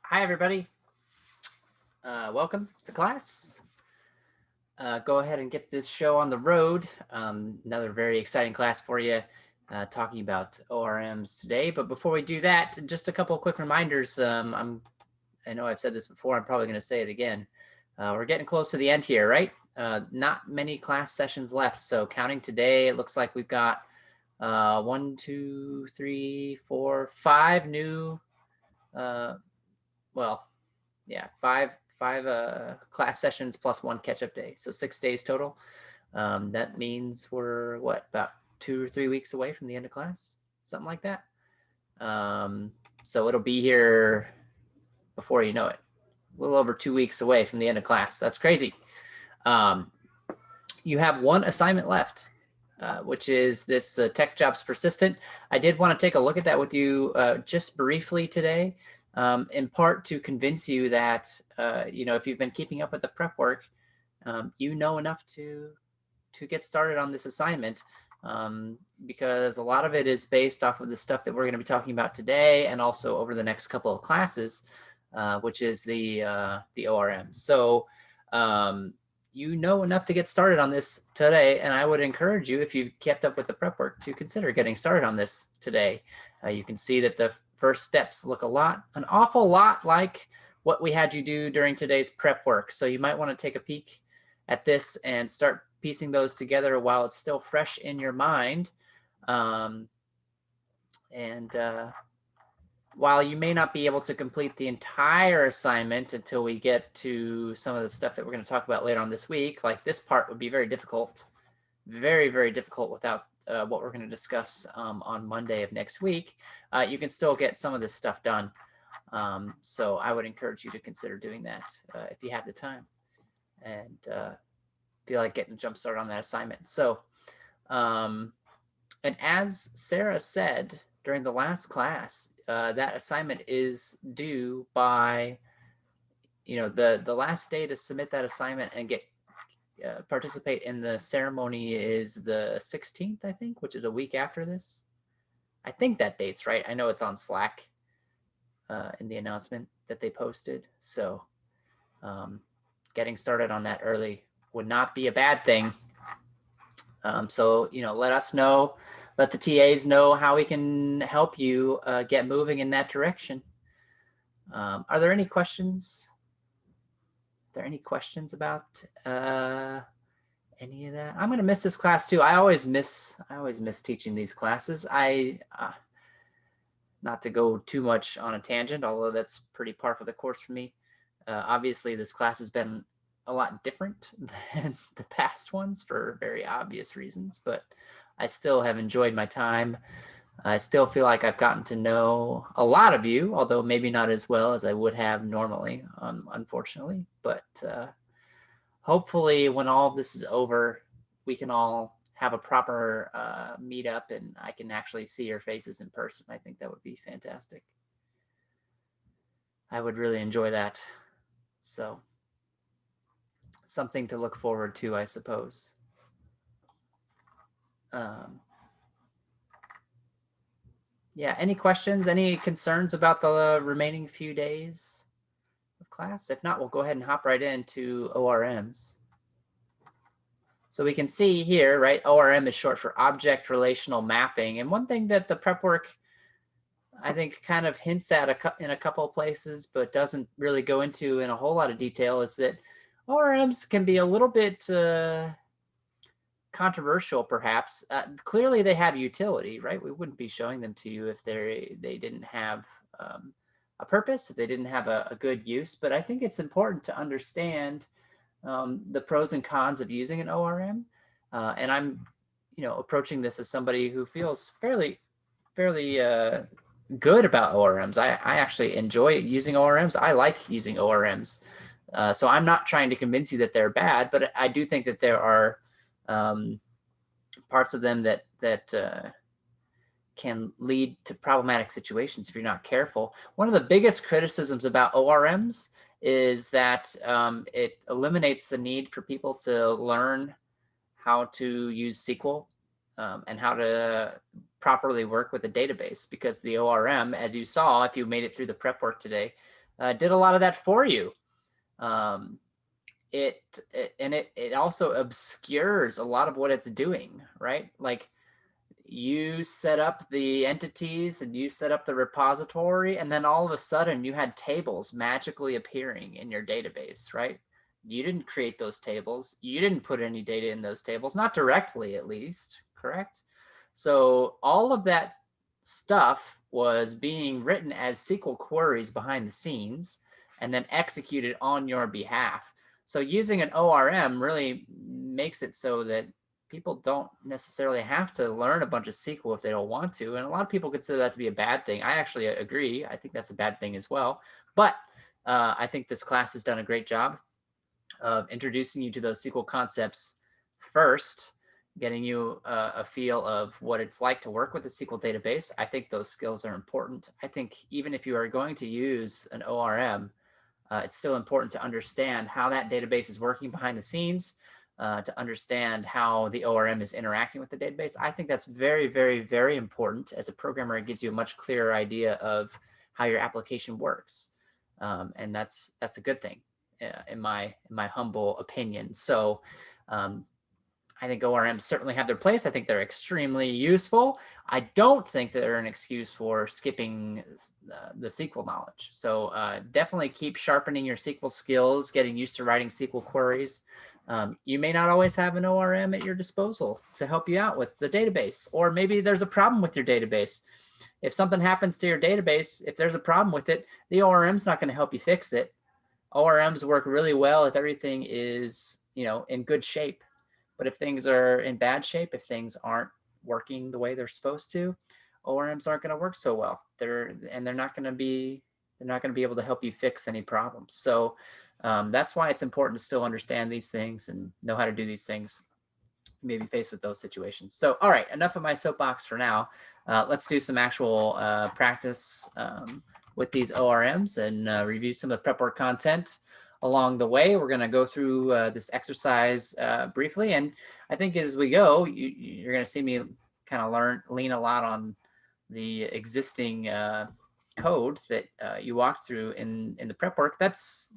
Hi, everybody. Welcome to class. Go ahead and get this show on the road. Another very exciting class for you, talking about ORMs today. But before we do that, just a couple of quick reminders. I know I've said this before. I'm probably going to say it again. We're getting close to the end here, right? Not many class sessions left. So counting today, it looks like we've got 1, 2, 3, 4, 5 new. Five class sessions plus 1 catch-up day, so 6 days total. That means we're what, about 2 or 3 weeks away from the end of class, something like that. So it'll be here before you know it, a little over 2 weeks away from the end of class. That's crazy. You have one assignment left, which is this Tech Jobs Persistent. I did want to take a look at that with you just briefly today. In part to convince you that, if you've been keeping up with the prep work, you know enough to get started on this assignment, because a lot of it is based off of the stuff that we're going to be talking about today and also over the next couple of classes, which is the ORM. So you know enough to get started on this today, and I would encourage you, if you kept up with the prep work, to consider getting started on this today. You can see that the first steps look an awful lot like what we had you do during today's prep work. So you might want to take a peek at this and start piecing those together while it's still fresh in your mind. While you may not be able to complete the entire assignment until we get to some of the stuff that we're going to talk about later on this week, like this part would be very difficult, very, very difficult without what we're going to discuss on Monday of next week, you can still get some of this stuff done. So I would encourage you to consider doing that if you have the time and feel like getting a jump start on that assignment. So, and as Sarah said during the last class, that assignment is due by, the last day to submit that assignment and get participate in the ceremony is the 16th, I think, which is a week after this. I think that date's right. I know it's on Slack in the announcement that they posted. So getting started on that early would not be a bad thing. So, let us know, let the TAs know how we can help you get moving in that direction. Are there any questions? Are there any questions about any of that? I'm going to miss this class too. I always miss teaching these classes. Not to go too much on a tangent, although that's pretty par for the course for me. Obviously, this class has been a lot different than the past ones for very obvious reasons, but I still have enjoyed my time. I still feel like I've gotten to know a lot of you, although maybe not as well as I would have normally, unfortunately. But hopefully when all of this is over, we can all have a proper meetup and I can actually see your faces in person. I think that would be fantastic. I would really enjoy that. So something to look forward to, I suppose. Yeah, any questions, any concerns about the remaining few days of class? If not, we'll go ahead and hop right into ORMs. So we can see here, right, ORM is short for Object Relational Mapping. And one thing that the prep work, I think, kind of hints at in a couple of places, but doesn't really go into in a whole lot of detail, is that ORMs can be a little bit controversial, perhaps. Clearly, they have utility, right? We wouldn't be showing them to you if they didn't have a purpose, if they didn't have a good use. But I think it's important to understand the pros and cons of using an ORM. And I'm, approaching this as somebody who feels fairly good about ORMs. I actually enjoy using ORMs. I like using ORMs. So I'm not trying to convince you that they're bad, but I do think that there are parts of them that can lead to problematic situations if you're not careful. One of the biggest criticisms about ORMs is that it eliminates the need for people to learn how to use SQL and how to properly work with a database, because the ORM, as you saw, if you made it through the prep work today, did a lot of that for you. It also obscures a lot of what it's doing, right? Like you set up the entities and you set up the repository, and then all of a sudden you had tables magically appearing in your database, right? You didn't create those tables. You didn't put any data in those tables, not directly at least, correct? So all of that stuff was being written as SQL queries behind the scenes and then executed on your behalf. So using an ORM really makes it so that people don't necessarily have to learn a bunch of SQL if they don't want to. And a lot of people consider that to be a bad thing. I actually agree. I think that's a bad thing as well. But I think this class has done a great job of introducing you to those SQL concepts first, getting you a feel of what it's like to work with a SQL database. I think those skills are important. I think even if you are going to use an ORM, it's still important to understand how that database is working behind the scenes, to understand how the ORM is interacting with the database. I think that's very, very, very important. As a programmer, it gives you a much clearer idea of how your application works. And that's a good thing in my humble opinion. So I think ORMs certainly have their place. I think they're extremely useful. I don't think that they're an excuse for skipping the SQL knowledge. So definitely keep sharpening your SQL skills, getting used to writing SQL queries. You may not always have an ORM at your disposal to help you out with the database, or maybe there's a problem with your database. If something happens to your database, if there's a problem with it, the ORM's not going to help you fix it. ORMs work really well if everything is, in good shape. But if things are in bad shape, if things aren't working the way they're supposed to, ORMs aren't going to work so well. They're not going to be able to help you fix any problems. So that's why it's important to still understand these things and know how to do these things. Maybe faced with those situations. So, all right, enough of my soapbox for now. Let's do some actual practice with these ORMs and review some of the prep work content. Along the way, we're going to go through this exercise briefly. And I think as we go, you're going to see me kind of lean a lot on the existing code that you walked through in the prep work. That's,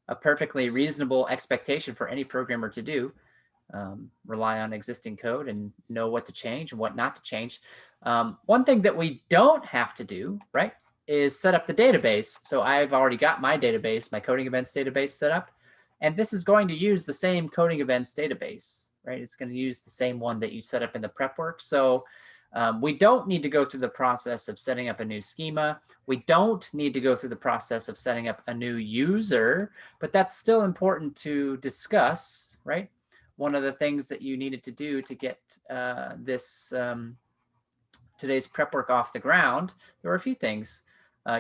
a perfectly reasonable expectation for any programmer to do. Rely on existing code and know what to change and what not to change. One thing that we don't have to do, right, is set up the database. So I've already got my database, my coding events database set up, and this is going to use the same coding events database, right? It's going to use the same one that you set up in the prep work. So we don't need to go through the process of setting up a new schema. We don't need to go through the process of setting up a new user, but that's still important to discuss, right? One of the things that you needed to do to get today's prep work off the ground, there were a few things.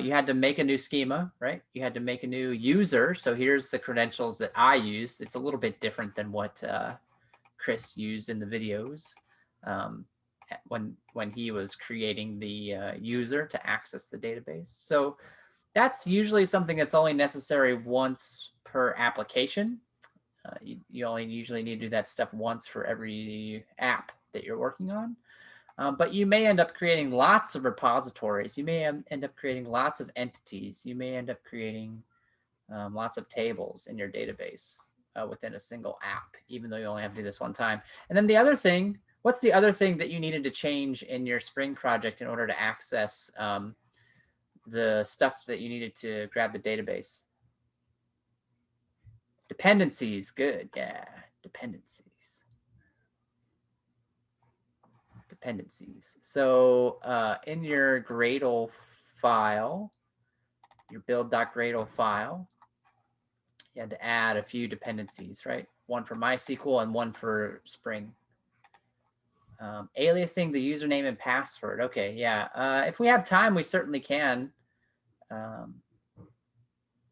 You had to make a new schema, right? You had to make a new user. So here's the credentials that I used. It's a little bit different than what Chris used in the videos when he was creating the user to access the database. So that's usually something that's only necessary once per application. You only usually need to do that stuff once for every app that you're working on. But you may end up creating lots of repositories. You may end up creating lots of entities. You may end up creating lots of tables in your database within a single app, even though you only have to do this one time. And then the other thing, what's the other thing that you needed to change in your Spring project in order to access the stuff that you needed to grab the database? Dependencies, good, yeah, dependencies. So in your Gradle file, your build.gradle file, you had to add a few dependencies, right? One for MySQL and one for Spring. Aliasing the username and password. Okay, yeah. If we have time, we certainly can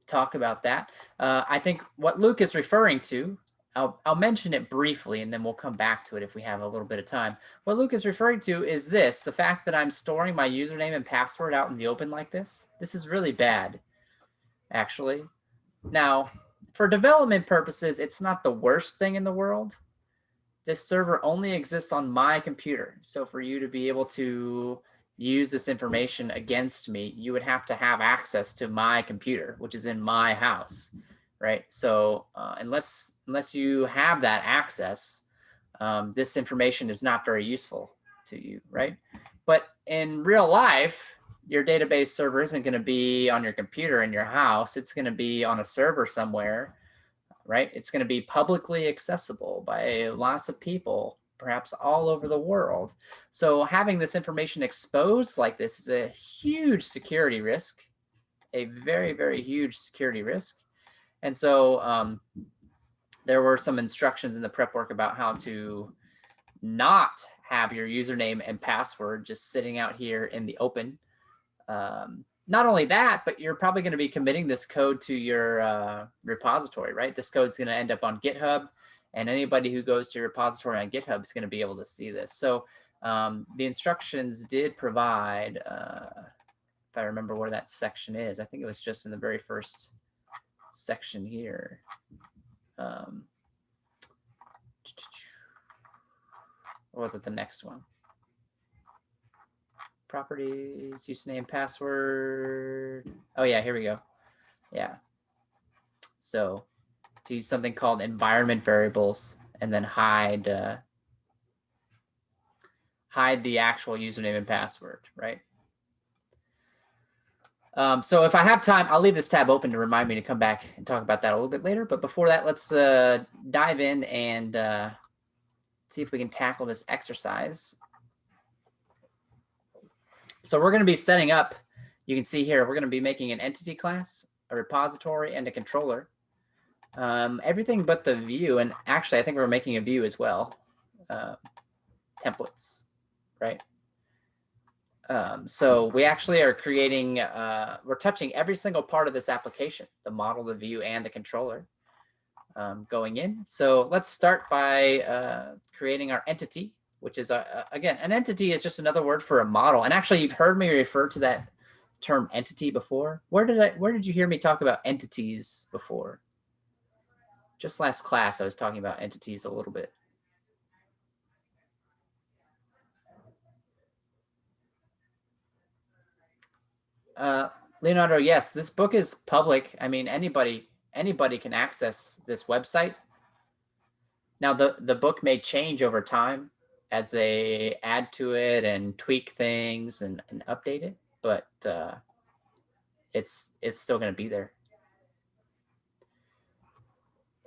talk about that. I think what Luke is referring to, I'll mention it briefly and then we'll come back to it if we have a little bit of time. What Luke is referring to is this, the fact that I'm storing my username and password out in the open like this. This is really bad, actually. Now, for development purposes, it's not the worst thing in the world. This server only exists on my computer. So for you to be able to use this information against me, you would have to have access to my computer, which is in my house, right? So unless you have that access, this information is not very useful to you, right? But in real life, your database server isn't going to be on your computer in your house. It's going to be on a server somewhere, right? It's going to be publicly accessible by lots of people, perhaps all over the world. So having this information exposed like this is a huge security risk, a very, very huge security risk. And so there were some instructions in the prep work about how to not have your username and password just sitting out here in the open. Not only that, but you're probably going to be committing this code to your repository, right? This code is going to end up on GitHub, and anybody who goes to your repository on GitHub is going to be able to see this. So the instructions did provide, if I remember where that section is, I think it was just in the very first section here. Or was it the next one? Properties, username, password. Oh yeah, here we go. Yeah. So to use something called environment variables and then hide the actual username and password, right? So if I have time, I'll leave this tab open to remind me to come back and talk about that a little bit later. But before that, let's dive in and see if we can tackle this exercise. So we're going to be setting up, you can see here, we're going to be making an entity class, a repository, and a controller. Everything but the view, and actually I think we're making a view as well. Templates, right? So we actually are creating, we're touching every single part of this application, the model, the view, and the controller going in. So let's start by creating our entity, which is, again, an entity is just another word for a model. And actually, you've heard me refer to that term entity before. Where did you hear me talk about entities before? Just last class, I was talking about entities a little bit. Leonardo, yes, this book is public. I mean, anybody can access this website. Now, the book may change over time as they add to it and tweak things and update it, but it's still going to be there.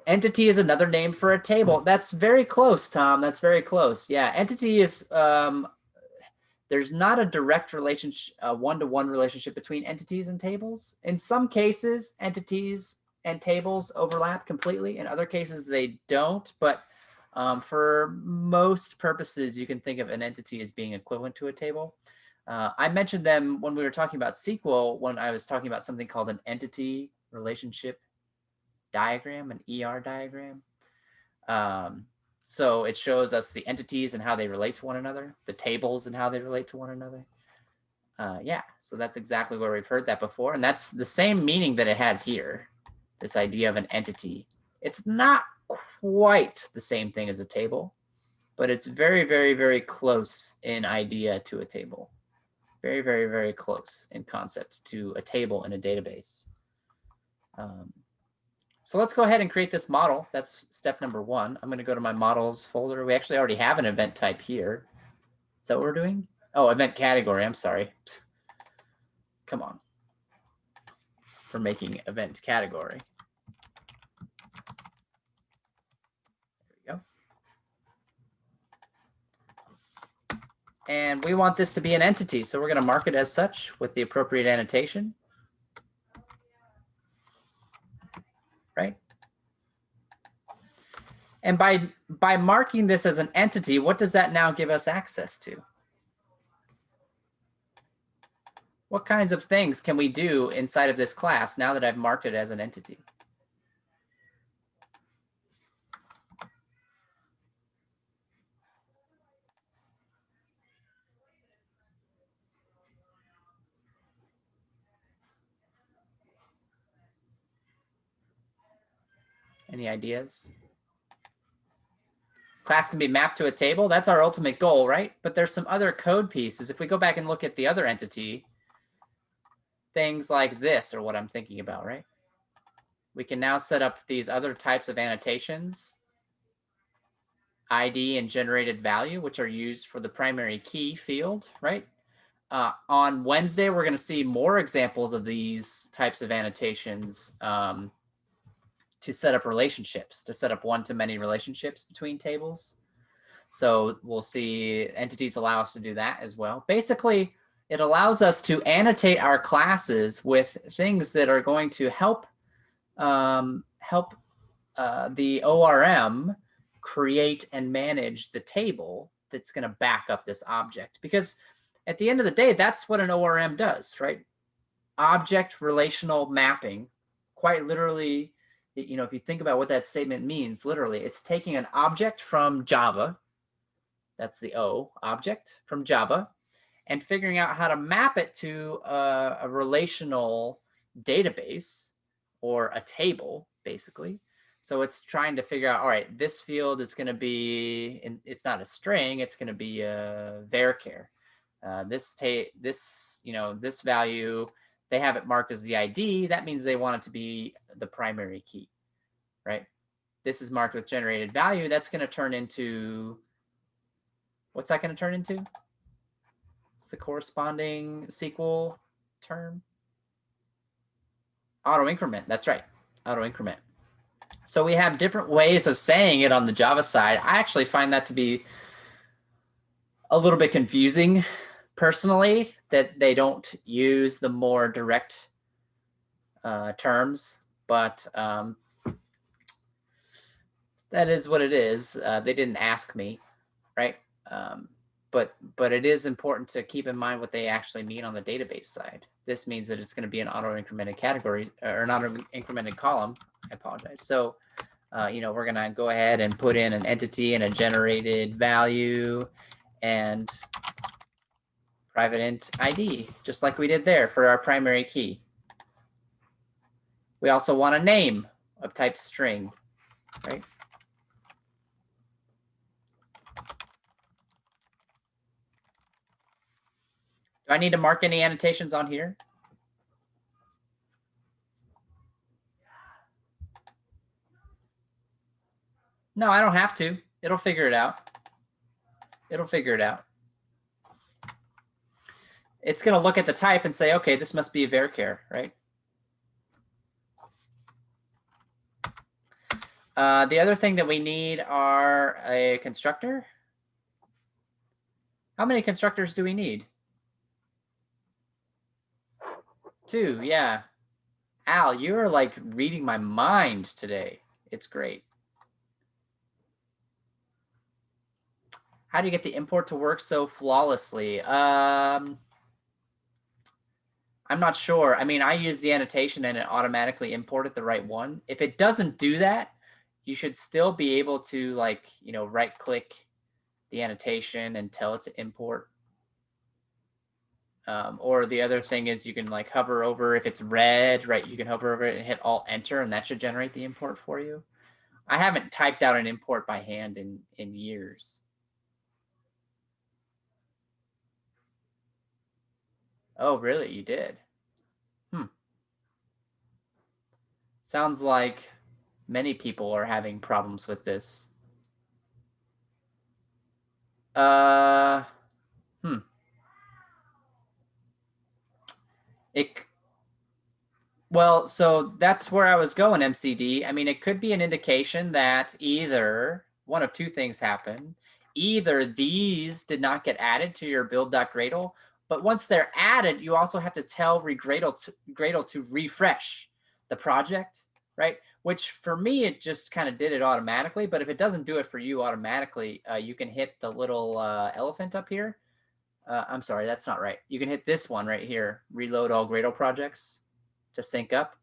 Entity is another name for a table. That's very close, Tom. That's very close. Yeah, entity is there's not a direct relationship, a one-to-one relationship between entities and tables. In some cases, entities and tables overlap completely. In other cases, they don't. But for most purposes, you can think of an entity as being equivalent to a table. I mentioned them when we were talking about SQL, when I was talking about something called an entity relationship diagram, an ER diagram. So it shows us the entities and how they relate to one another, the tables and how they relate to one another. Yeah, so that's exactly where we've heard that before. And that's the same meaning that it has here, this idea of an entity. It's not quite the same thing as a table, but it's very, very, very close in idea to a table. Very, very, very close in concept to a table in a database. So let's go ahead and create this model. That's step number one. I'm going to go to my models folder. We actually already have an event type here. Is that what we're doing? Oh, event category. I'm sorry. Come on. For making event category. There we go. And we want this to be an entity. So we're going to mark it as such with the appropriate annotation. Right? And by marking this as an entity, what does that now give us access to? What kinds of things can we do inside of this class now that I've marked it as an entity? Any ideas? Class can be mapped to a table. That's our ultimate goal, right? But there's some other code pieces. If we go back and look at the other entity, things like this are what I'm thinking about, right? We can now set up these other types of annotations, ID and generated value, which are used for the primary key field, right? On Wednesday, we're going to see more examples of these types of annotations to set up relationships, to set up one-to-many relationships between tables. So we'll see entities allow us to do that as well. Basically, it allows us to annotate our classes with things that are going to help the ORM create and manage the table that's going to back up this object. Because at the end of the day, that's what an ORM does, right? Object relational mapping, quite literally, you know, if you think about what that statement means, literally, it's taking an object from Java, that's the O, object from Java, and figuring out how to map it to a relational database or a table, basically. So it's trying to figure out, all right, this field is going to be, it's not a string, it's going to be a varchar. This value, they have it marked as the ID. That means they want it to be the primary key, right? This is marked with generated value. That's going to turn into, what's that going to turn into? It's the corresponding SQL term. Auto increment. That's right. Auto increment. So we have different ways of saying it on the Java side. I actually find that to be a little bit confusing personally, that they don't use the more direct terms, but that is what it is. They didn't ask me, right? But it is important to keep in mind what they actually mean on the database side. This means that it's going to be an auto-incremented category or an auto-incremented column. I apologize. So, we're going to go ahead and put in an entity and a generated value and private int ID, just like we did there for our primary key. We also want a name of type string, right? Do I need to mark any annotations on here? No, I don't have to. It'll figure it out. It'll figure it out. It's going to look at the type and say, okay, this must be a varchar, right? The other thing that we need are a constructor. How many constructors do we need? 2, yeah. Al, you're like reading my mind today. It's great. How do you get the import to work so flawlessly? I'm not sure. I mean, I use the annotation and it automatically imported the right one. If it doesn't do that, you should still be able to right click the annotation and tell it to import. Or the other thing is you can hover over, if it's red, right, you can hover over it and hit Alt Enter, and that should generate the import for you. I haven't typed out an import by hand in years. Oh, really? You did? Sounds like many people are having problems with this. Well, so that's where I was going, MCD. I mean, it could be an indication that either one of two things happen. Either these did not get added to your build.gradle, but once they're added, you also have to tell Gradle to refresh the project, right? Which for me, it just kind of did it automatically. But if it doesn't do it for you automatically, you can hit the little elephant up here. I'm sorry, that's not right. You can hit this one right here, reload all Gradle projects to sync up,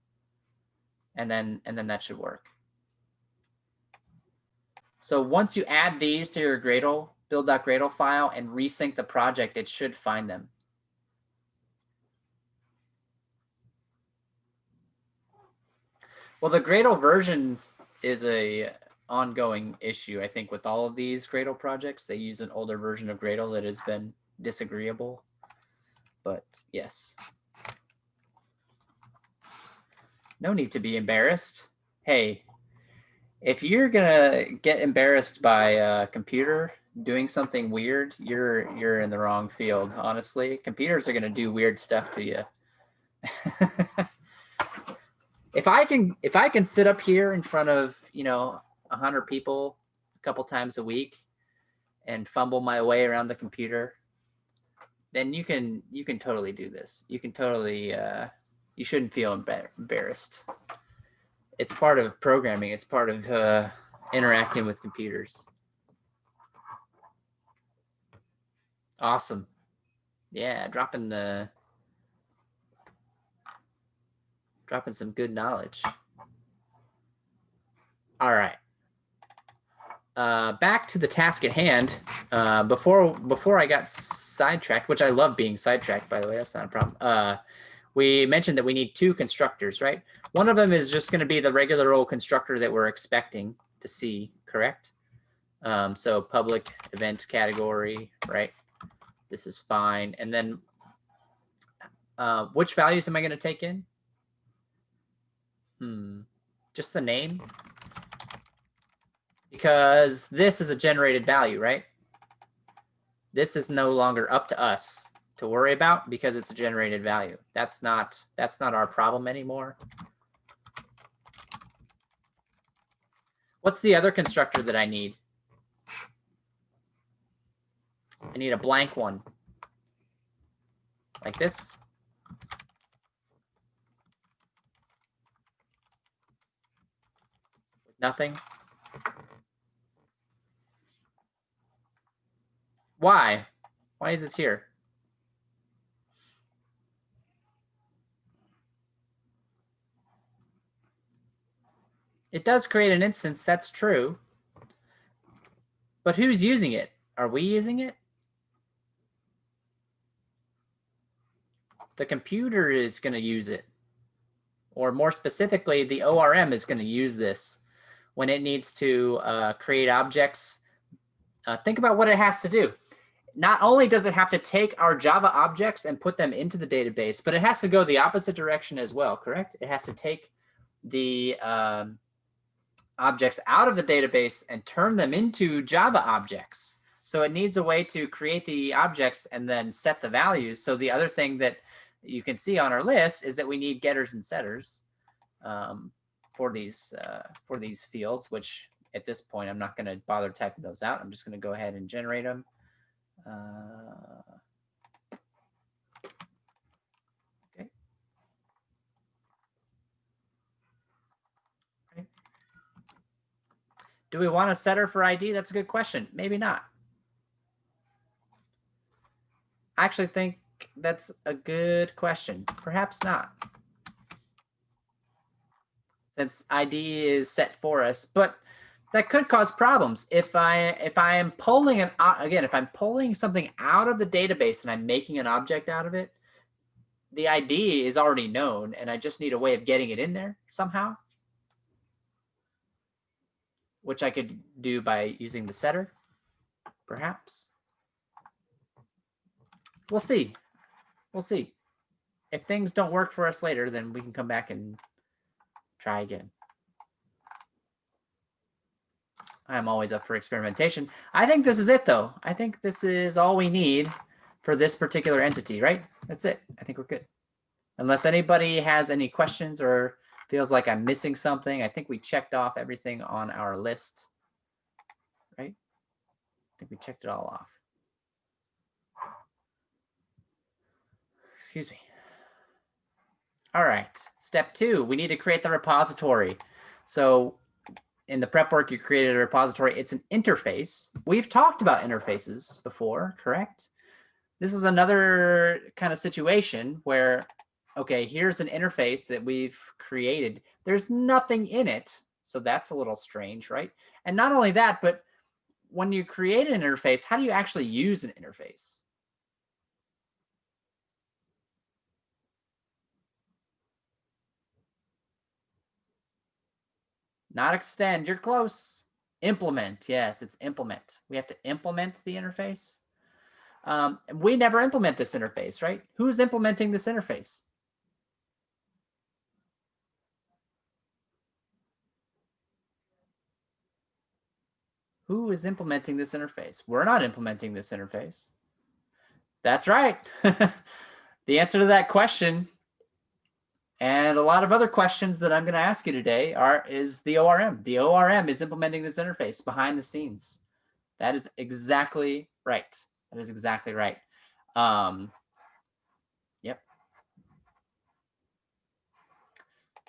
and then that should work. So once you add these to your Gradle, build.gradle file and resync the project, it should find them. Well, the Gradle version is a ongoing issue, I think, with all of these Gradle projects. They use an older version of Gradle that has been disagreeable. But yes. No need to be embarrassed. Hey, if you're gonna get embarrassed by a computer doing something weird, you're in the wrong field, honestly. Computers are gonna do weird stuff to you. If I can sit up here in front of 100 people a couple times a week and fumble my way around the computer, then you can totally do this. You can totally you shouldn't feel embarrassed. It's part of programming. It's part of interacting with computers. Awesome. Yeah, dropping some good knowledge. All right. Back to the task at hand. Before I got sidetracked, which I love being sidetracked, by the way, that's not a problem. We mentioned that we need 2 constructors, right? One of them is just going to be the regular old constructor that we're expecting to see, correct? So public event category, right? This is fine. And then which values am I going to take in? Just the name. Because this is a generated value, right? This is no longer up to us to worry about because it's a generated value. That's not our problem anymore. What's the other constructor that I need? I need a blank one. Like this. Nothing. Why? Why is this here? It does create an instance, that's true. But who's using it? Are we using it? The computer is going to use it. Or more specifically, the ORM is going to use this when it needs to create objects. Think about what it has to do. Not only does it have to take our Java objects and put them into the database, but it has to go the opposite direction as well, correct? It has to take the objects out of the database and turn them into Java objects. So it needs a way to create the objects and then set the values. So the other thing that you can see on our list is that we need getters and setters for these fields, which at this point, I'm not going to bother typing those out. I'm just going to go ahead and generate them. Okay. Do we want a setter for ID? That's a good question. Maybe not. I actually think that's a good question. Perhaps not. Since ID is set for us, but that could cause problems if I am pulling if I'm pulling something out of the database and I'm making an object out of it, the ID is already known and I just need a way of getting it in there somehow, which I could do by using the setter, perhaps. We'll see. We'll see. If things don't work for us later, then we can come back and try again. I'm always up for experimentation. I think this is it, though. I think this is all we need for this particular entity, right? That's it. I think we're good. Unless anybody has any questions or feels like I'm missing something, I think we checked off everything on our list, right? I think we checked it all off. Excuse me. All right. Step 2, we need to create the repository. So in the prep work, you created a repository. It's an interface. We've talked about interfaces before, correct? This is another kind of situation where, okay, here's an interface that we've created. There's nothing in it. So that's a little strange, right? And not only that, but when you create an interface, how do you actually use an interface? Not extend. You're close. Implement. Yes, it's implement. We have to implement the interface. We never implement this interface, right? Who's implementing this interface? Who is implementing this interface? We're not implementing this interface. That's right. The answer to that question and a lot of other questions that I'm going to ask you today is the ORM. The ORM is implementing this interface behind the scenes. That is exactly right. That is exactly right. Yep.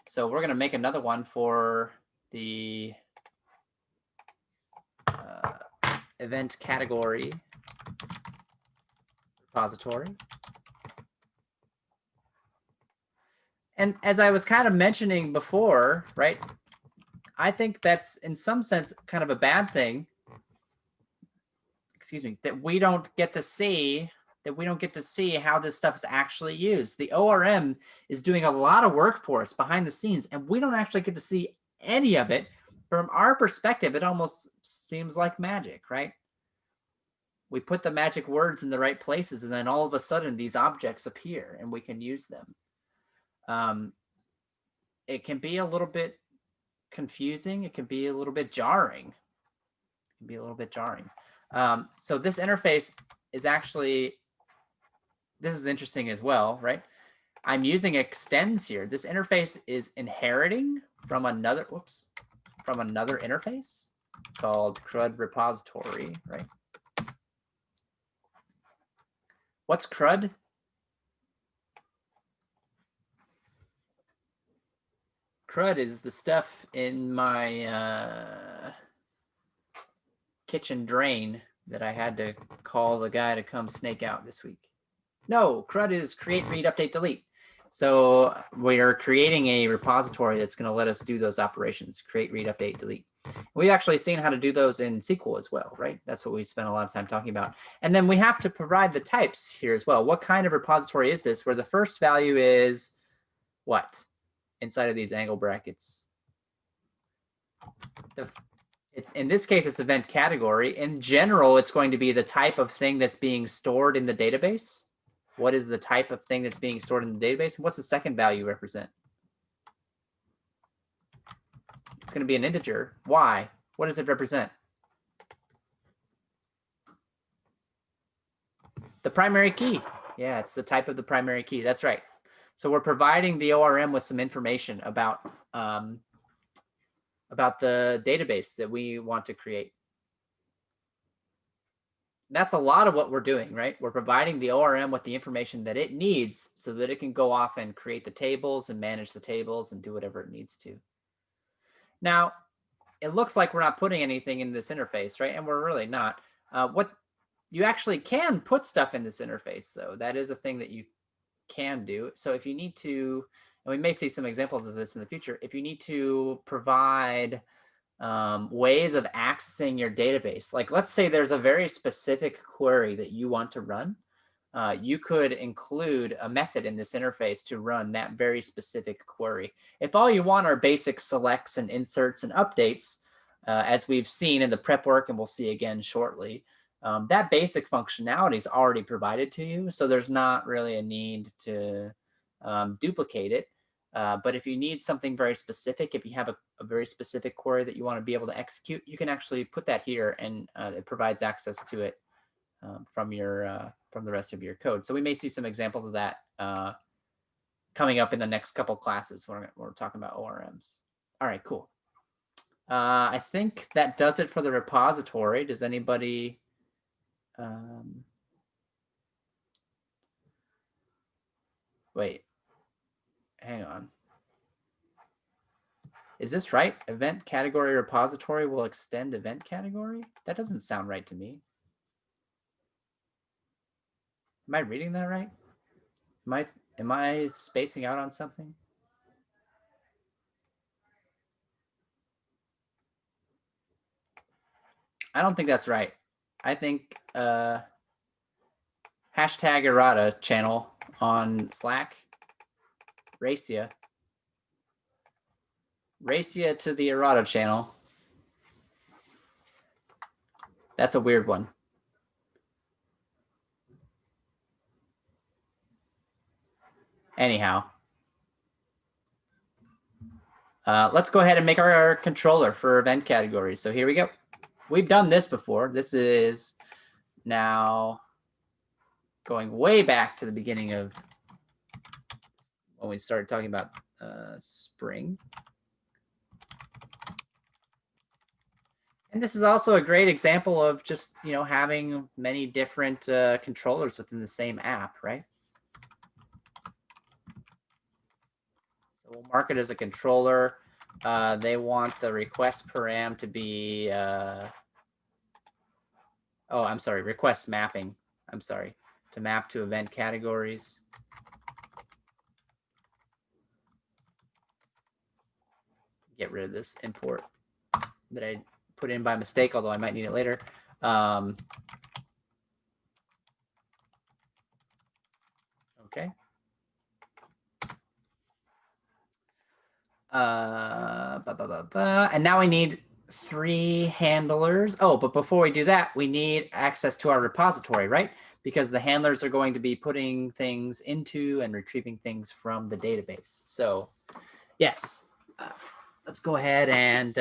So we're going to make another one for the event category repository. And as I was kind of mentioning before, right, I think that's in some sense kind of a bad thing, excuse me, that we don't get to see how this stuff is actually used. The ORM is doing a lot of work for us behind the scenes, and we don't actually get to see any of it. From our perspective, it almost seems like magic, right? We put the magic words in the right places, and then all of a sudden these objects appear and we can use them. It can be a little bit confusing. It can be a little bit jarring. So this interface is actually, this is interesting as well, right? I'm using extends here. This interface is inheriting from another, from another interface called CRUD repository, right? What's CRUD? CRUD is the stuff in my kitchen drain that I had to call the guy to come snake out this week. No, CRUD is create, read, update, delete. So we're creating a repository that's going to let us do those operations, create, read, update, delete. We've actually seen how to do those in SQL as well, right? That's what we spent a lot of time talking about. And then we have to provide the types here as well. What kind of repository is this? Where the first value is what? Inside of these angle brackets. In this case, it's event category. In general, it's going to be the type of thing that's being stored in the database. What is the type of thing that's being stored in the database? And what's the second value represent? It's going to be an integer. Why? What does it represent? The primary key. Yeah, it's the type of the primary key. That's right. So we're providing the ORM with some information about the database that we want to create. That's a lot of what we're doing, right? We're providing the ORM with the information that it needs so that it can go off and create the tables and manage the tables and do whatever it needs to. Now, it looks like we're not putting anything in this interface, right? And we're really not. What you actually can put stuff in this interface, though. That is a thing that you can do. So if you need to, and we may see some examples of this in the future, if you need to provide ways of accessing your database, like let's say there's a very specific query that you want to run, you could include a method in this interface to run that very specific query. If all you want are basic selects and inserts and updates, as we've seen in the prep work and we'll see again shortly, that basic functionality is already provided to you, so there's not really a need to duplicate it. But if you need something very specific, if you have a very specific query that you want to be able to execute, you can actually put that here, and it provides access to it from the rest of your code. So we may see some examples of that coming up in the next couple classes when we're talking about ORMs. All right, cool. I think that does it for the repository. Does anybody? Wait, hang on. Is this right? Event category repository will extend event category? That doesn't sound right to me. Am I reading that right? Am I spacing out on something? I don't think that's right. I think hashtag errata channel on Slack. Racia to the errata channel. That's a weird one. Anyhow, let's go ahead and make our controller for event categories. So here we go. We've done this before. This is now going way back to the beginning of when we started talking about Spring. And this is also a great example of just, having many different controllers within the same app, right? So we'll mark it as a controller. They want the request param to be, request mapping. To map to event categories. Get rid of this import that I put in by mistake, although I might need it later. Okay. And now we need 3 handlers. Oh, but before we do that, we need access to our repository, right? Because the handlers are going to be putting things into and retrieving things from the database. So yes, let's go ahead and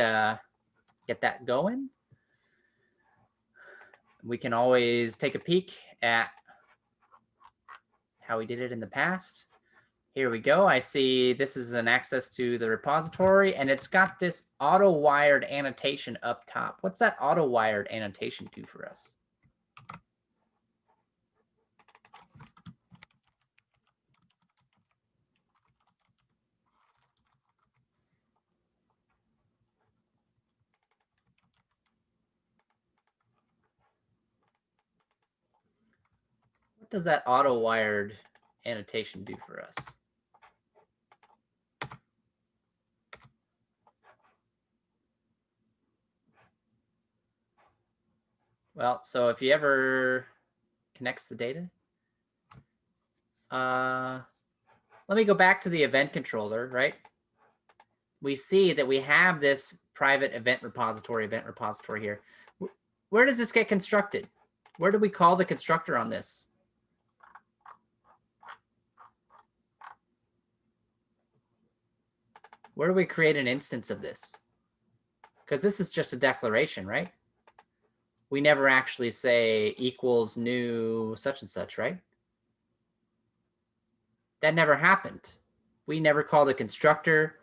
get that going. We can always take a peek at how we did it in the past. Here we go. I see this is an access to the repository, and it's got this auto-wired annotation up top. What's that auto-wired annotation do for us? What does that auto-wired annotation do for us? Well, so if you ever connects the data, let me go back to the event controller, right? We see that we have this private event repository here. Where does this get constructed? Where do we call the constructor on this? Where do we create an instance of this? Because this is just a declaration, right? We never actually say equals new such and such, right? That never happened. We never called a constructor.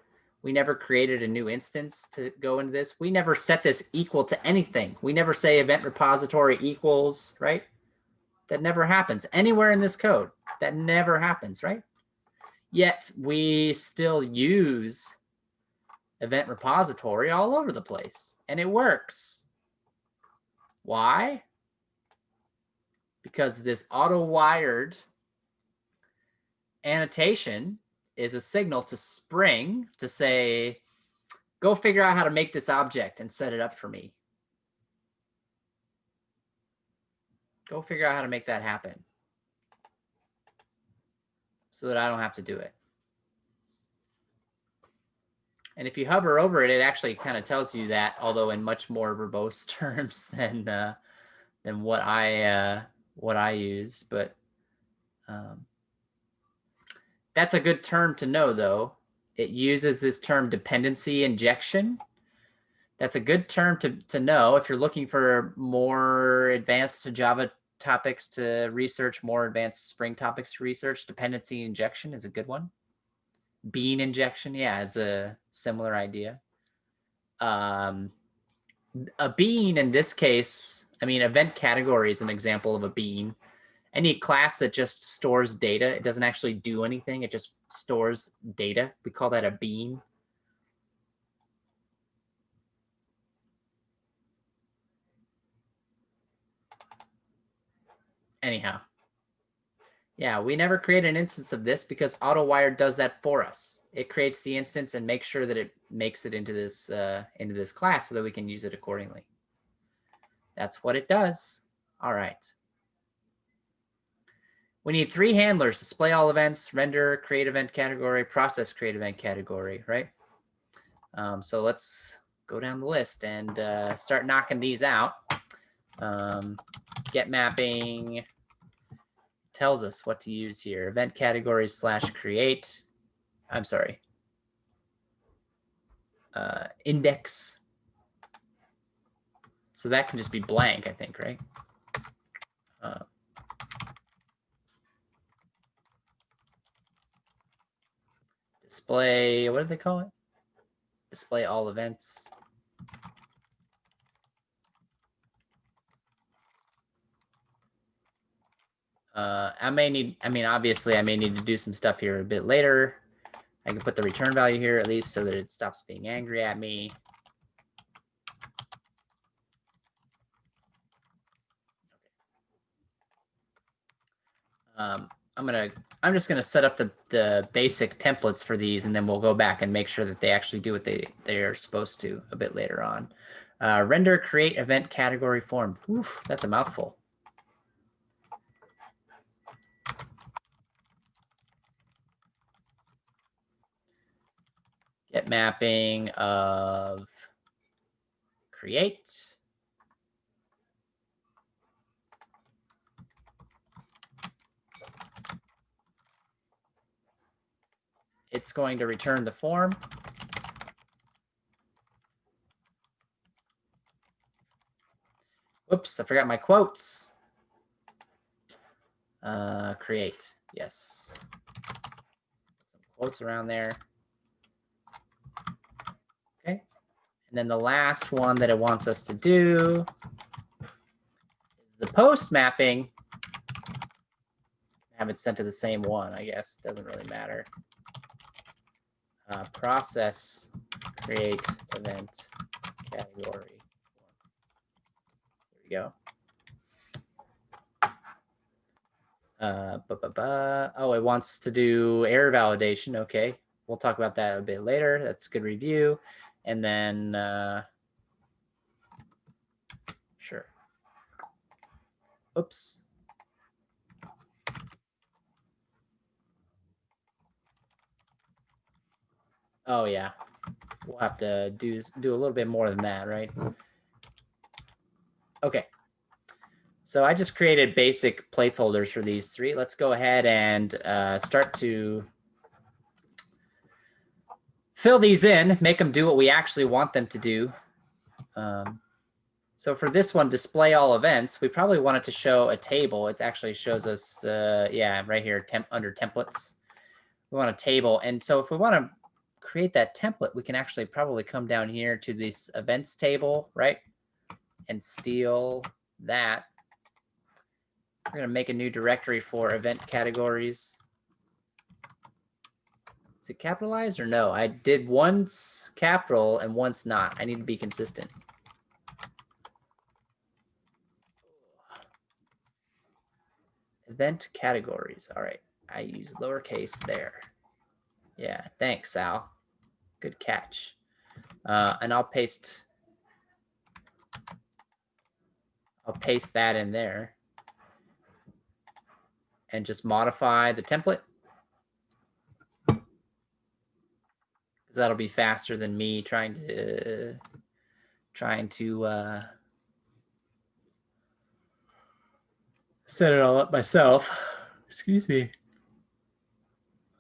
We never created a new instance to go into this. We never set this equal to anything. We never say event repository equals, right? That never happens anywhere in this code. That never happens, right? Yet we still use event repository all over the place, and it works. Why? Because this auto-wired annotation is a signal to Spring to say, go figure out how to make this object and set it up for me. Go figure out how to make that happen so that I don't have to do it. And if you hover over it, it actually kind of tells you that, although in much more verbose terms than what I use. But that's a good term to know, though. It uses this term dependency injection. That's a good term to know if you're looking for more advanced Java topics to research, more advanced Spring topics to research. Dependency injection is a good one. Bean injection, yeah, is a similar idea. A bean in this case, I mean, event category is an example of a bean. Any class that just stores data, it doesn't actually do anything, it just stores data. We call that a bean. Anyhow, yeah, we never create an instance of this because AutoWire does that for us. It creates the instance and makes sure that it makes it into this class so that we can use it accordingly. That's what it does. All right. We need 3 handlers: display all events, render, create event category, process create event category, right? So let's go down the list and start knocking these out. Get mapping tells us what to use here. Event categories / create. I'm sorry. Index. So that can just be blank, I think, right? Display, what do they call it? Display all events. Obviously I may need to do some stuff here a bit later. I can put the return value here at least so that it stops being angry at me. I'm just gonna set up the basic templates for these, and then we'll go back and make sure that they actually do what they are supposed to a bit later on. Render create event category form. Oof, that's a mouthful. Get mapping of create. It's going to return the form. Whoops, I forgot my quotes. Create, yes. Some quotes around there. Okay. And then the last one that it wants us to do is the post mapping. Have it sent to the same one, I guess. Doesn't really matter. Process create event category. There we go. Oh, it wants to do error validation. Okay, we'll talk about that a bit later. That's good review. And then, sure. Oops. Oh yeah, we'll have to do a little bit more than that, right? Okay. So I just created basic placeholders for these three. Let's go ahead and start to fill these in, make them do what we actually want them to do. So for this one, display all events, we probably want it to show a table. It actually shows us, yeah, right here, under templates. We want a table. And so if we want to create that template, we can actually probably come down here to this events table, right? And steal that. We're going to make a new directory for event categories. Is it capitalized or no? I did once capital and once not. I need to be consistent. Event categories. All right. I use lowercase there. Yeah. Thanks, Al. Good catch. And I'll paste that in there and just modify the template. Because that'll be faster than me trying to set it all up myself. Excuse me.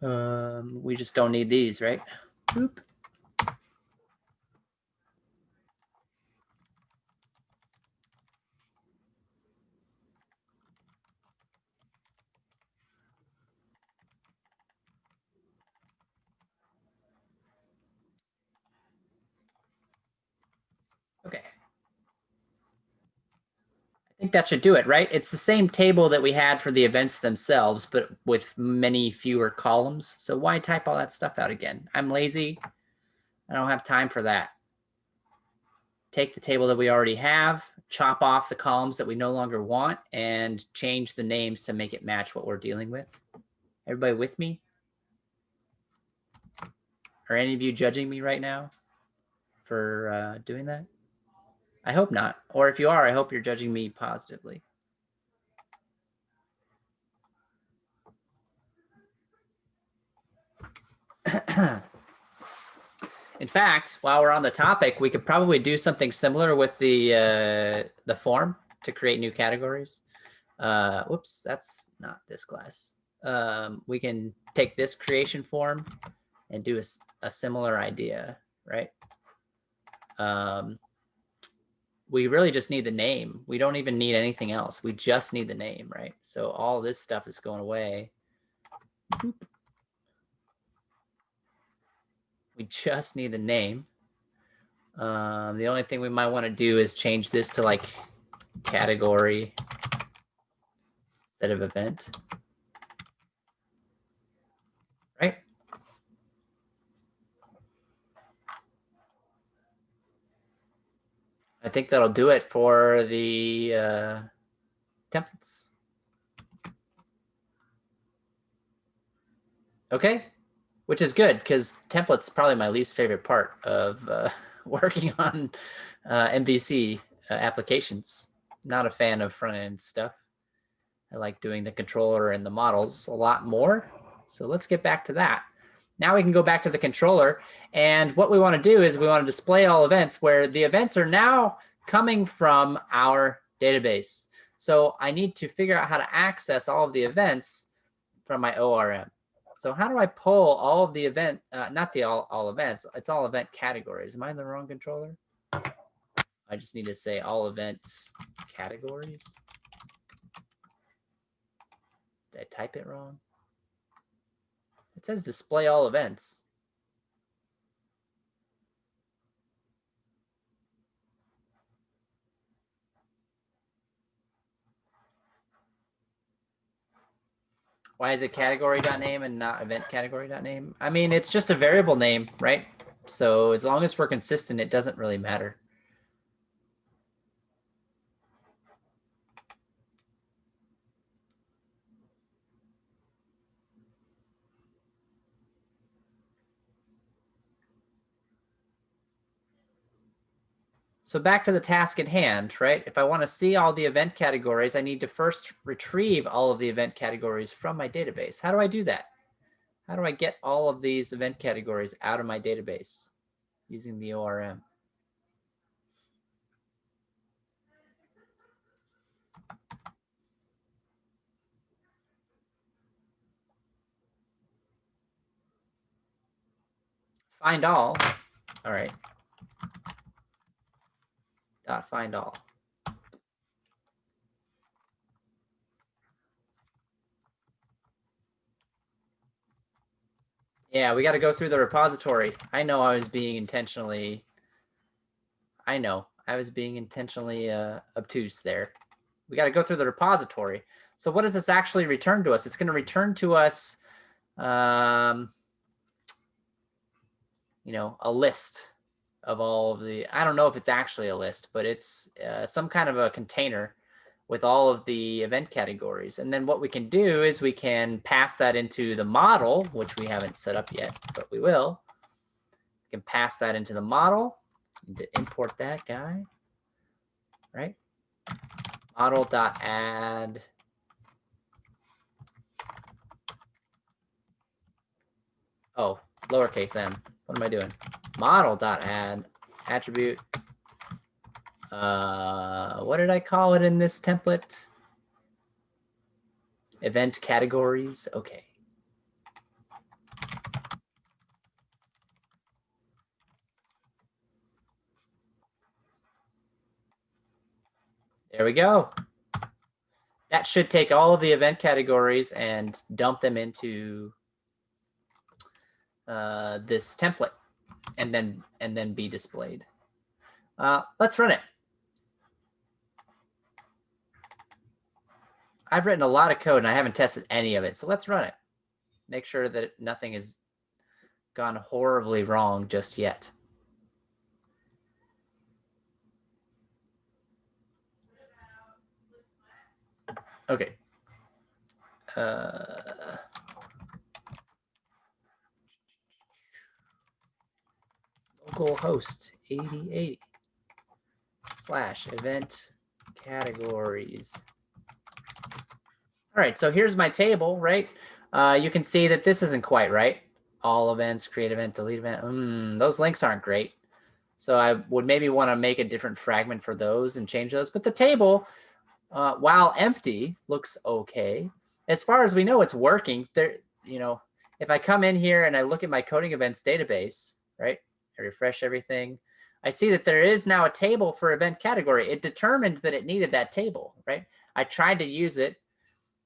We just don't need these, right? Boop. Okay. I think that should do it, right? It's the same table that we had for the events themselves, but with many fewer columns. So why type all that stuff out again? I'm lazy. I don't have time for that. Take the table that we already have, chop off the columns that we no longer want, and change the names to make it match what we're dealing with. Everybody with me? Are any of you judging me right now for doing that? I hope not. Or if you are, I hope you're judging me positively. In fact, while we're on the topic, we could probably do something similar with the form. to create new categories. Whoops, that's not this class. We can take this creation form and do a similar idea, right? We really just need the name. We don't even need anything else. We just need the name, right? So all this stuff is going away. We just need the name. The only thing we might want to do is change this to like category instead of event. Right? I think that'll do it for the templates. Okay, which is good because templates is probably my least favorite part of working on MVC applications. Not a fan of front end stuff. I like doing the controller and the models a lot more. So let's get back to that. Now we can go back to the controller. And what we want to do is we want to display all events where the events are now coming from our database. So I need to figure out how to access all of the events from my ORM. So how do I pull all of the event, not the all events, it's all event categories. Am I in the wrong controller? I just need to say all event categories. Did I type it wrong? It says display all events. Why is it category.name and not event category.name? I mean, it's just a variable name, right? So as long as we're consistent, it doesn't really matter. So back to the task at hand, right? If I want to see all the event categories, I need to first retrieve all of the event categories from my database. How do I do that? How do I get all of these event categories out of my database using the ORM? Find all. All right. Dot find all. Yeah, we got to go through the repository. I know I was being intentionally. I know I was being intentionally obtuse there. We got to go through the repository. So what does this actually return to us? It's going to return to us, you know, a list of all of the. I don't know if it's actually a list, but it's some kind of a container with all of the event categories. And then what we can do is we can pass that into the model, which we haven't set up yet, but we will. We can pass that into the model. Need to import that guy, right? Model.add. Oh, lowercase m. What am I doing? Model.add attribute. What did I call it in this template? Event categories. Okay. There we go. That should take all of the event categories and dump them into this template, and then be displayed. Let's run it. I've written a lot of code and I haven't tested any of it, so let's run it. Make sure that nothing has gone horribly wrong just yet. Okay. Localhost 8080 / event categories. All right, so here's my table, right? You can see that this isn't quite right. All events, create event, delete event. Those links aren't great. So I would maybe want to make a different fragment for those and change those. But the table while empty, looks okay. As far as we know, it's working. There, if I come in here and I look at my coding events database, right? I refresh everything. I see that there is now a table for event category. It determined that it needed that table, right? I tried to use it.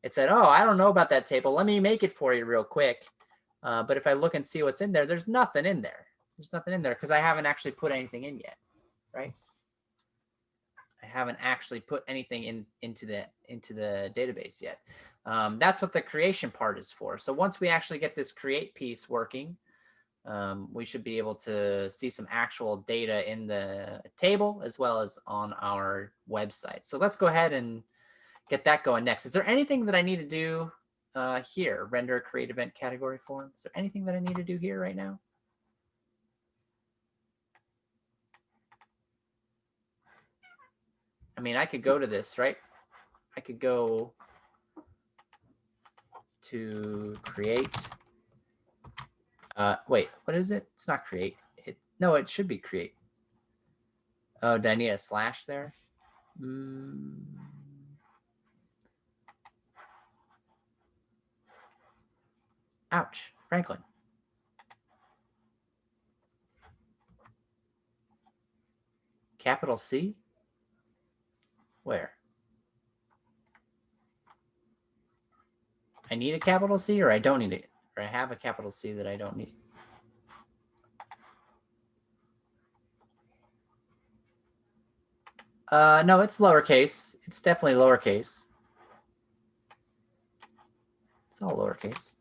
It said, oh, I don't know about that table. Let me make it for you real quick. But if I look and see what's in there, there's nothing in there. There's nothing in there because I haven't actually put anything in yet, right? I haven't actually put anything into the database yet. That's what the creation part is for. So once we actually get this create piece working, we should be able to see some actual data in the table as well as on our website. So let's go ahead and get that going next. Is there anything that I need to do here? Render create event category form. Is there anything that I need to do here right now? I mean, I could go to this, right? I could go to create. Wait, what is it? It's not create. No, it should be create. Oh, did I need a slash there? Ouch, Franklin. Capital C? Where? I need a capital C or I don't need it? Or I have a capital C that I don't need? No, it's lowercase. It's definitely lowercase. It's all lowercase.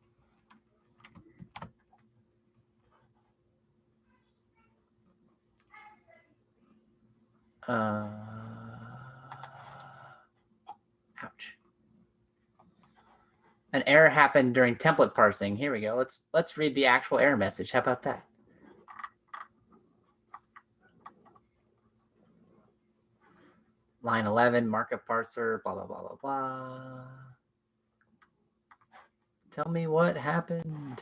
Ouch. An error happened during template parsing. Here we go. Let's read the actual error message. How about that? Line 11, markup parser, blah, blah, blah, blah, blah. Tell me what happened.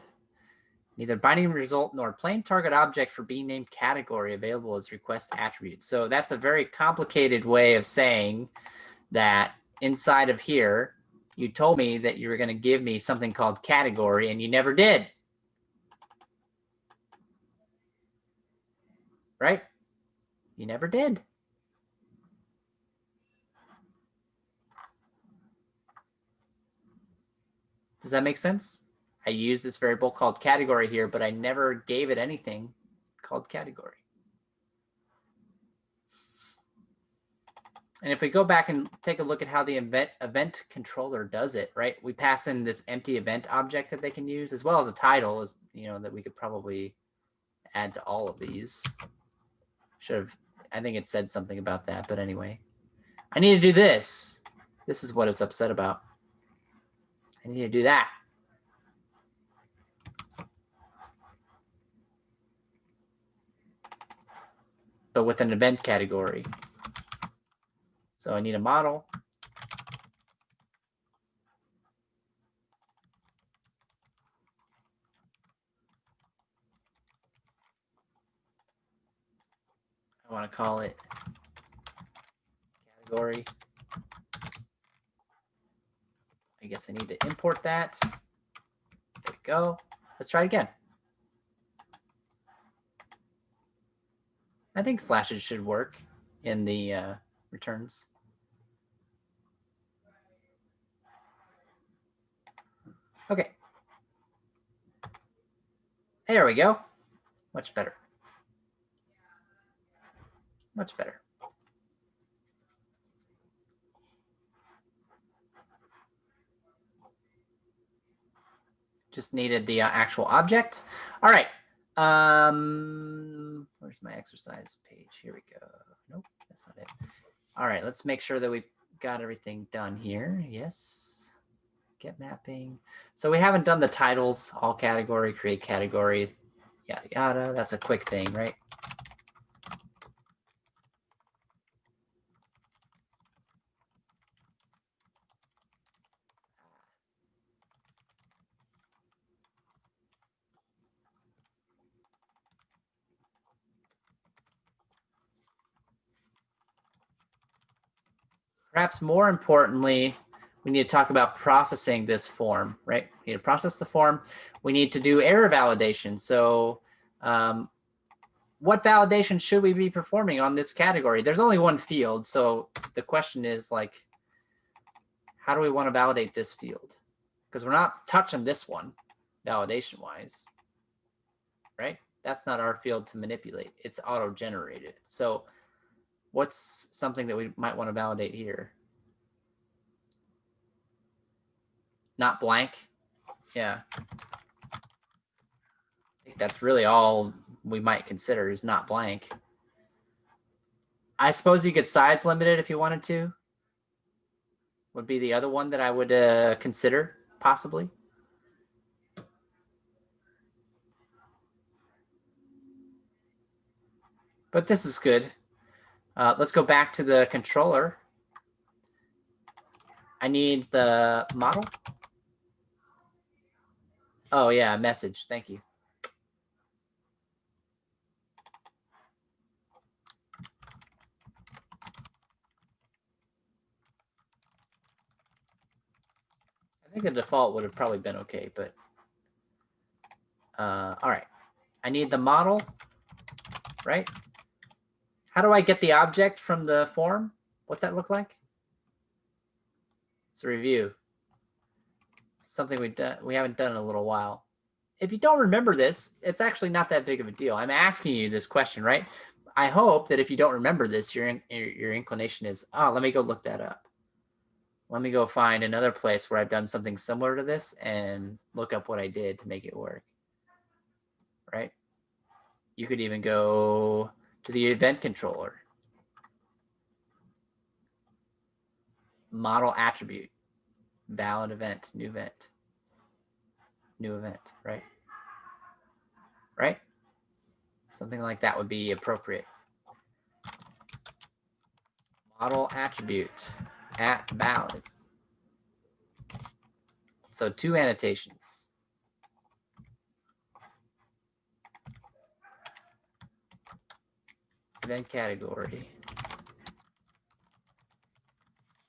Neither binding result nor plain target object for being named category available as request attribute. So that's a very complicated way of saying that inside of here, you told me that you were going to give me something called category, and you never did. Right? You never did. Does that make sense? I use this variable called category here, but I never gave it anything called category. And if we go back and take a look at how the event controller does it, right? We pass in this empty event object that they can use, as well as a title, as that we could probably add to all of these. Should have, I think it said something about that, but anyway. I need to do this. This is what it's upset about. I need to do that. But with an event category. So I need a model. I want to call it category. I guess I need to import that. There we go. Let's try it again. I think slashes should work in the returns. Okay. There we go. Much better. Much better. Just needed the actual object. All right. Where's my exercise page? Here we go. Nope, that's not it. All right, let's make sure that we've got everything done here. Yes. Get mapping. So we haven't done the titles, all category, create category, yada, yada. That's a quick thing, right? Perhaps more importantly, we need to talk about processing this form, right? We need to process the form. We need to do error validation. So what validation should we be performing on this category? There's only one field. So the question is like, how do we want to validate this field? Because we're not touching this one validation wise, right? That's not our field to manipulate. It's auto-generated. So what's something that we might want to validate here? Not blank. Yeah. I think that's really all we might consider is not blank. I suppose you could size limit it if you wanted to. Would be the other one that I would consider possibly. But this is good. Let's go back to the controller. I need the model. Oh yeah, message. Thank you. I think the default would have probably been okay, but all right. I need the model, right? How do I get the object from the form? What's that look like? It's a review. Something we haven't done in a little while. If you don't remember this, it's actually not that big of a deal. I'm asking you this question, right? I hope that if you don't remember this, your inclination is, oh, let me go look that up. Let me go find another place where I've done something similar to this and look up what I did to make it work, right? You could even go to the event controller. Model attribute, valid event, new event, right? Right? Something like that would be appropriate. Model attribute at valid. So 2 annotations. Event category.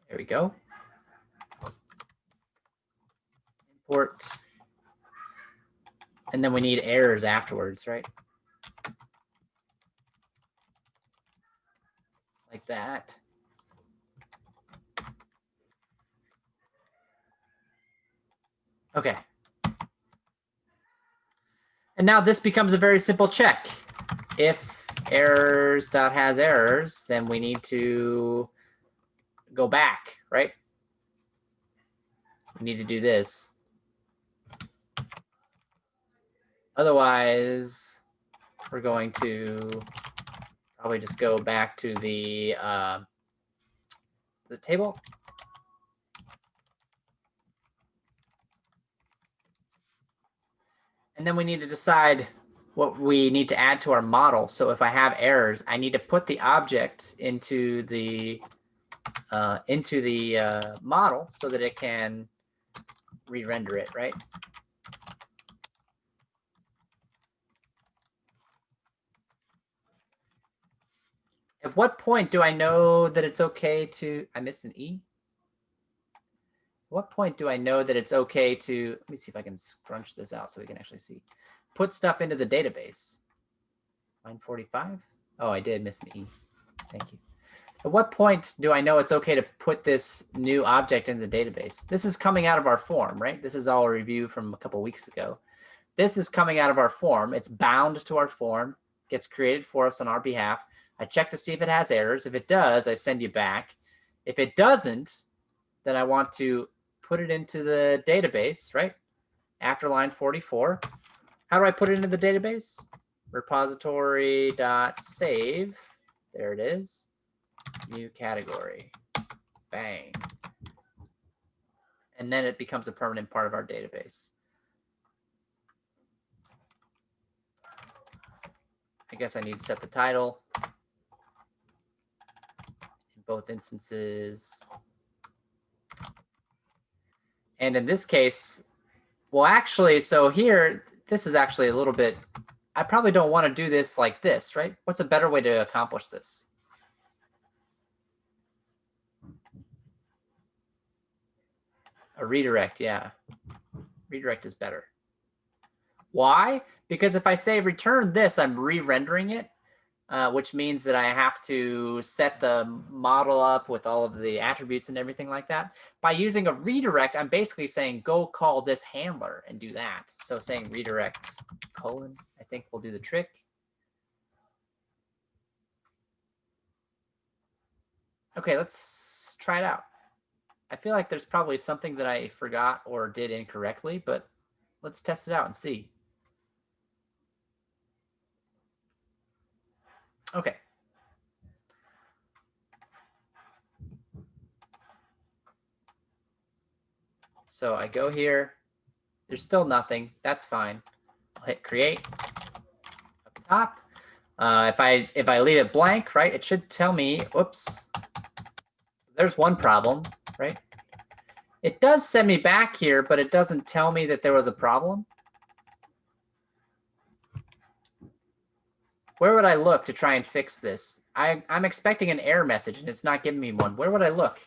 There we go. Import. And then we need errors afterwards, right? Like that. Okay. And now this becomes a very simple check. If errors.has errors, then we need to go back, right? We need to do this. Otherwise, we're going to probably just go back to the table. And then we need to decide what we need to add to our model. So if I have errors, I need to put the object into the model so that it can re-render it, right? At what point do I know that it's okay to, I missed an E? At what point do I know that it's okay to, let me see if I can scrunch this out so we can actually see. Put stuff into the database. Line 45? Oh, I did miss an E. Thank you. At what point do I know it's okay to put this new object into the database? This is coming out of our form, right? This is all a review from a couple of weeks ago. This is coming out of our form. It's bound to our form, gets created for us on our behalf. I check to see if it has errors. If it does, I send you back. If it doesn't, then I want to put it into the database, right? After line 44. How do I put it into the database? Repository.save. There it is. New category. Bang. And then it becomes a permanent part of our database. I guess I need to set the title in both instances. And in this case, well, actually, so here, this is actually a little bit, I probably don't want to do this like this, right? What's a better way to accomplish this? A redirect, yeah. Redirect is better. Why? Because if I say return this, I'm re-rendering it, which means that I have to set the model up with all of the attributes and everything like that. By using a redirect, I'm basically saying go call this handler and do that. So saying redirect colon, I think will do the trick. Okay, let's try it out. I feel like there's probably something that I forgot or did incorrectly, but let's test it out and see. Okay. So I go here. There's still nothing. That's fine. I'll hit create up top. If I leave it blank, right, it should tell me, oops, there's one problem, right? It does send me back here, but it doesn't tell me that there was a problem. Where would I look to try and fix this? I'm expecting an error message and it's not giving me one. Where would I look?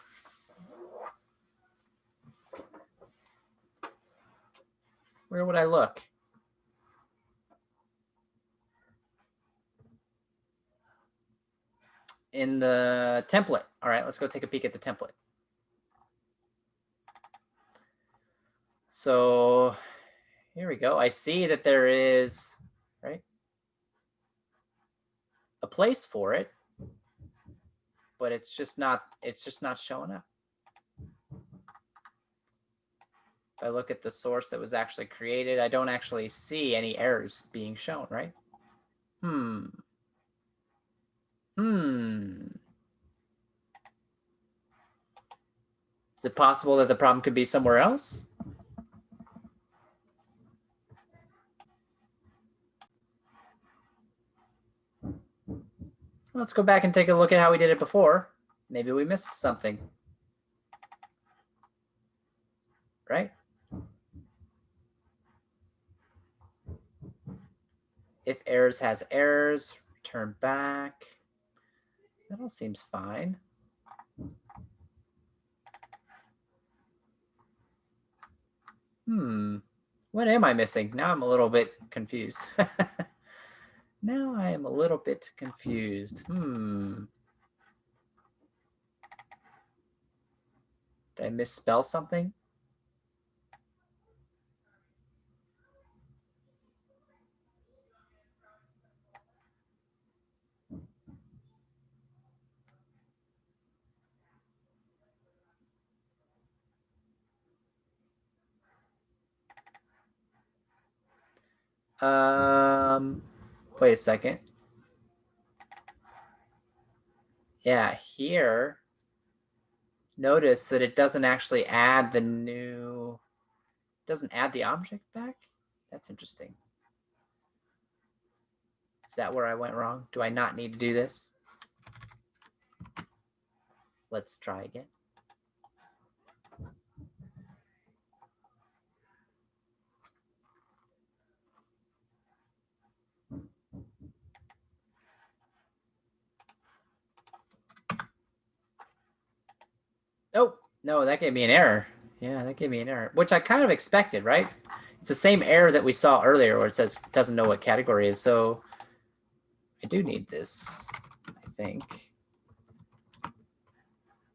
Where would I look? In the template. All right, let's go take a peek at the template. So here we go. I see that there is, right, a place for it, but it's just not showing up. If I look at the source that was actually created, I don't actually see any errors being shown, right? Is it possible that the problem could be somewhere else? Let's go back and take a look at how we did it before. Maybe we missed something, right? If errors has errors, return back. That all seems fine. What am I missing? Now I'm a little bit confused. Now I am a little bit confused. Did I misspell something? Wait a second. Yeah, here, notice that it doesn't actually add the new, doesn't add the object back. That's interesting. Is that where I went wrong? Do I not need to do this? Let's try again. Oh, no, that gave me an error. Yeah, that gave me an error, which I kind of expected, right? It's the same error that we saw earlier where it says it doesn't know what category is. So I do need this, I think.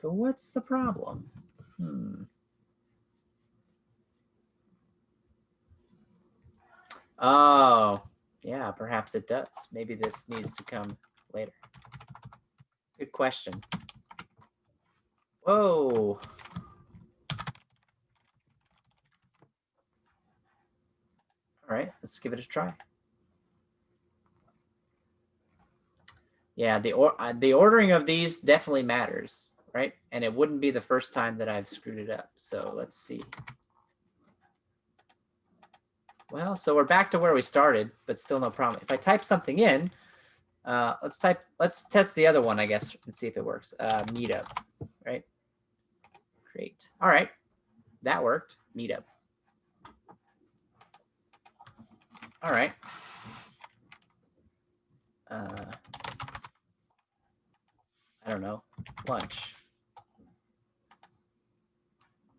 But what's the problem? Oh, yeah, perhaps it does. Maybe this needs to come later. Good question. Whoa. All right, let's give it a try. Yeah, the ordering of these definitely matters, right? And it wouldn't be the first time that I've screwed it up. So let's see. Well, so we're back to where we started, but still no problem. If I type something in, let's test the other one, I guess, and see if it works. Meetup, right? Great. All right, that worked. Meetup. All right. I don't know, lunch.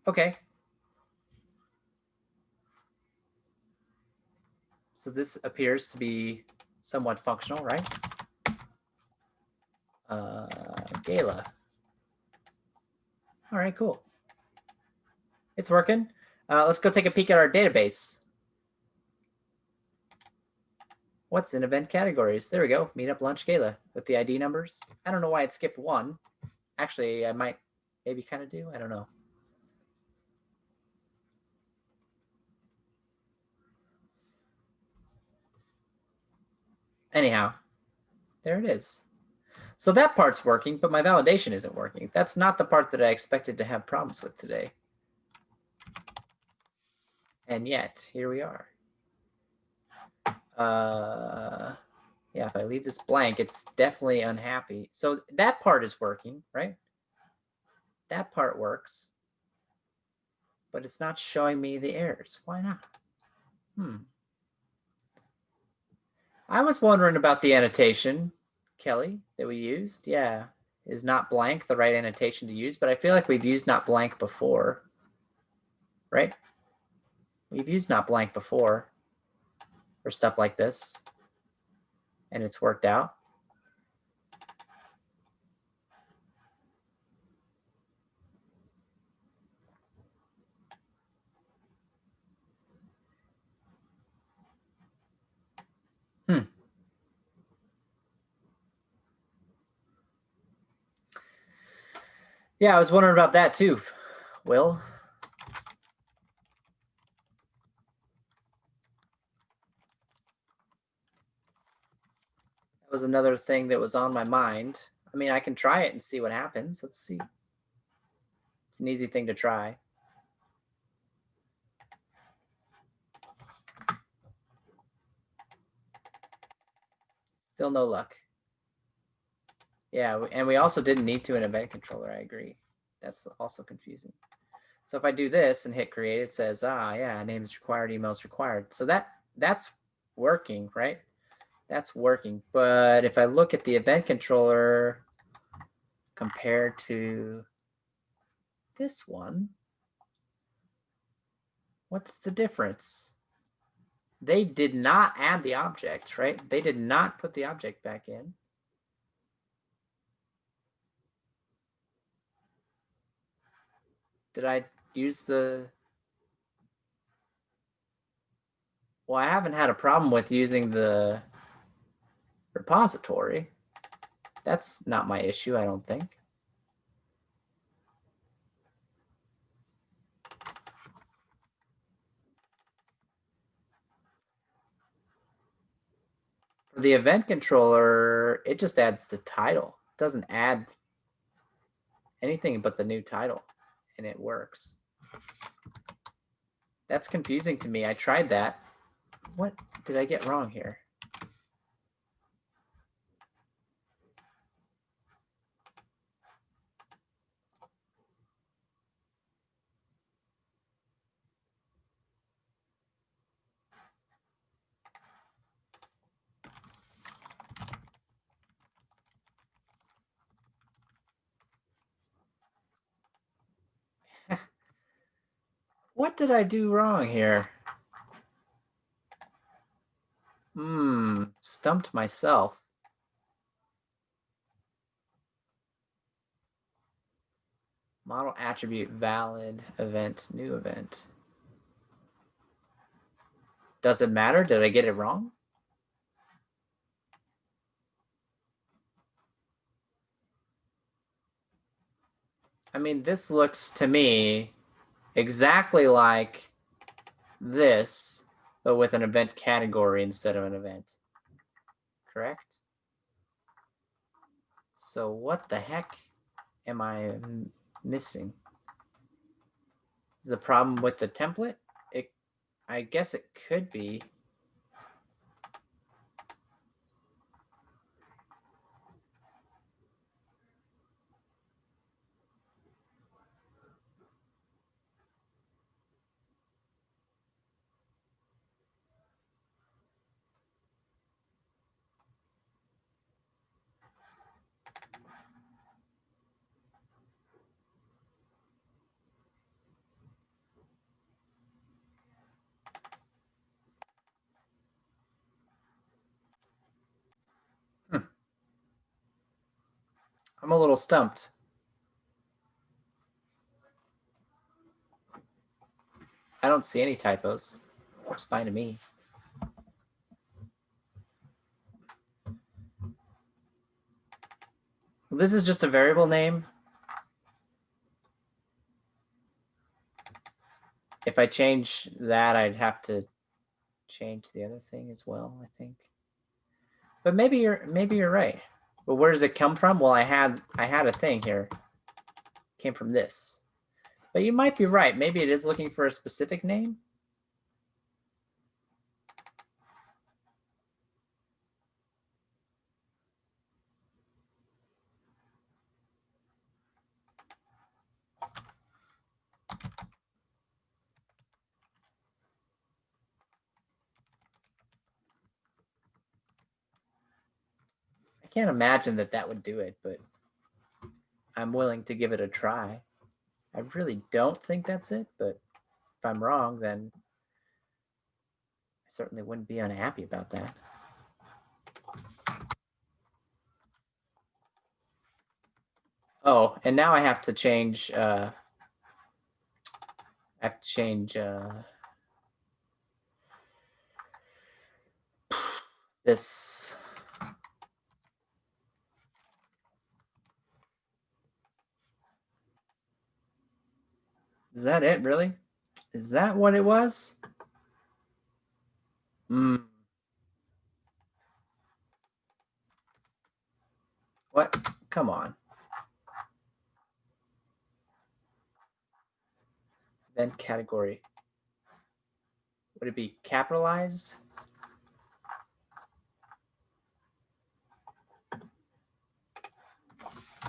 Okay. So this appears to be somewhat functional, right? Gala. All right, cool. It's working. Let's go take a peek at our database. What's in event categories? There we go. Meetup Lunch Gala with the ID numbers. I don't know why it skipped one. Actually, I might maybe kind of do. I don't know. Anyhow, there it is. So that part's working, but my validation isn't working. That's not the part that I expected to have problems with today. And yet, here we are. Yeah, if I leave this blank, it's definitely unhappy. So that part is working, right? That part works. But it's not showing me the errors. Why not? I was wondering about the annotation, Kelly, that we used. Yeah. Is not blank the right annotation to use? But I feel like we've used not blank before, right? We've used not blank before for stuff like this, and it's worked out. Yeah, I was wondering about that too, Will. That was another thing that was on my mind. I mean, I can try it and see what happens. Let's see. It's an easy thing to try. Still no luck. Yeah, and we also didn't need to in event controller. I agree. That's also confusing. So if I do this and hit create, it says, yeah, name is required, email is required. So that's working, right? That's working. But if I look at the event controller compared to this one, what's the difference? They did not add the object, right? They did not put the object back in. Did I use the... Well, I haven't had a problem with using the repository. That's not my issue, I don't think. For the event controller, it just adds the title. It doesn't add anything but the new title, and it works. That's confusing to me. I tried that. What did I get wrong here? What did I do wrong here? Stumped myself. Model attribute valid event, new event. Does it matter? Did I get it wrong? I mean, this looks to me exactly like this, but with an event category instead of an event. Correct? So what the heck am I missing? Is the problem with the template? I guess it could be. I'm a little stumped. I don't see any typos. Looks fine to me. This is just a variable name. If I change that, I'd have to change the other thing as well, I think. But maybe you're right. But where does it come from? Well, I had a thing here. It came from this. But you might be right. Maybe it is looking for a specific name. I can't imagine that would do it, but I'm willing to give it a try. I really don't think that's it, but if I'm wrong, then I certainly wouldn't be unhappy about that. Oh, and now I have to change. I have to change this. Is that it, really? Is that what it was? What? Come on. Event category. Would it be capitalized?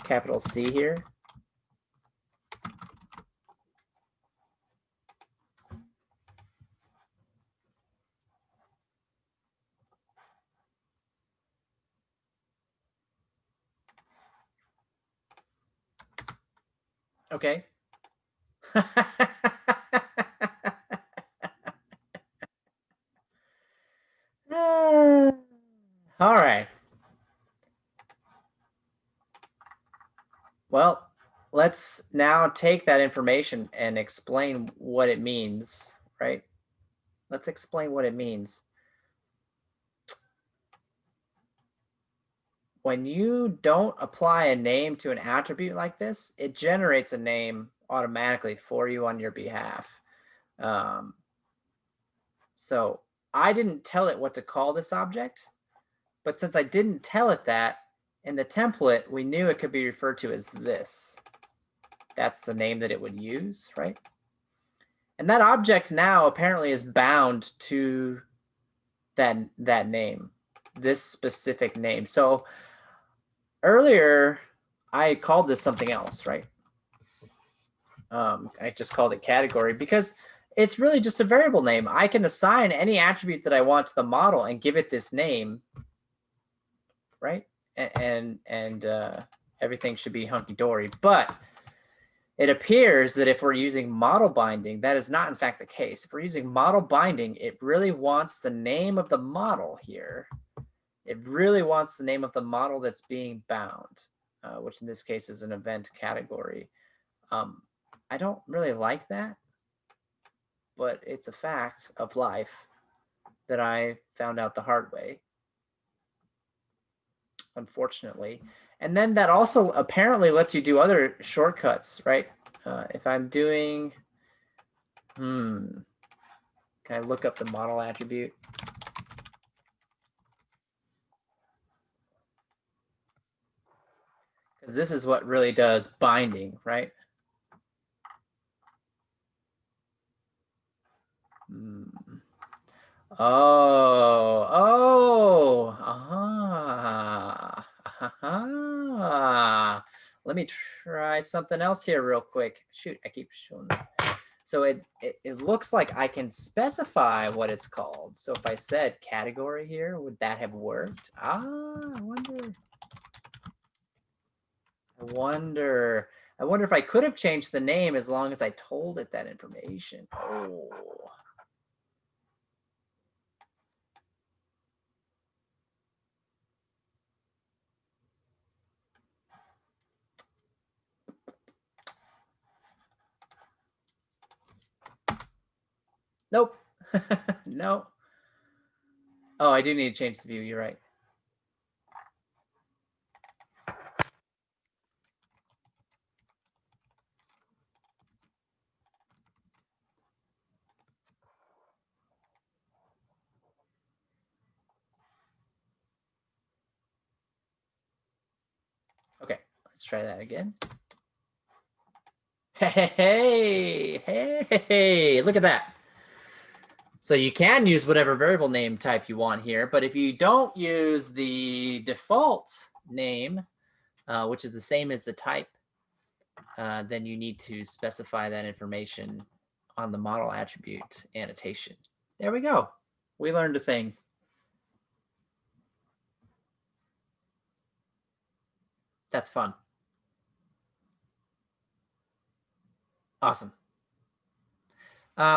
Capital C here. Okay. All right. Well, let's now take that information and explain what it means, right? Let's explain what it means. When you don't apply a name to an attribute like this, it generates a name automatically for you on your behalf. So I didn't tell it what to call this object, but since I didn't tell it that, in the template, we knew it could be referred to as this. That's the name that it would use, right? And that object now apparently is bound to that name, this specific name. So earlier, I called this something else, right? I just called it category because it's really just a variable name. I can assign any attribute that I want to the model and give it this name, right? And everything should be hunky-dory. But it appears that if we're using model binding, that is not in fact the case. If we're using model binding, it really wants the name of the model here. It really wants the name of the model that's being bound, which in this case is an event category. I don't really like that, but it's a fact of life that I found out the hard way, unfortunately. And then that also apparently lets you do other shortcuts, right? If I'm doing, can I look up the model attribute? Because this is what really does binding, right? Let me try something else here real quick. Shoot, I keep showing that. So it looks like I can specify what it's called. So if I said category here, would that have worked? I wonder if I could have changed the name as long as I told it that information. Oh. Nope. No. Oh, I do need to change the view. You're right. Okay, let's try that again. Hey, look at that. So you can use whatever variable name type you want here, but if you don't use the default name, which is the same as the type, then you need to specify that information on the model attribute annotation. There we go. We learned a thing. That's fun. Awesome.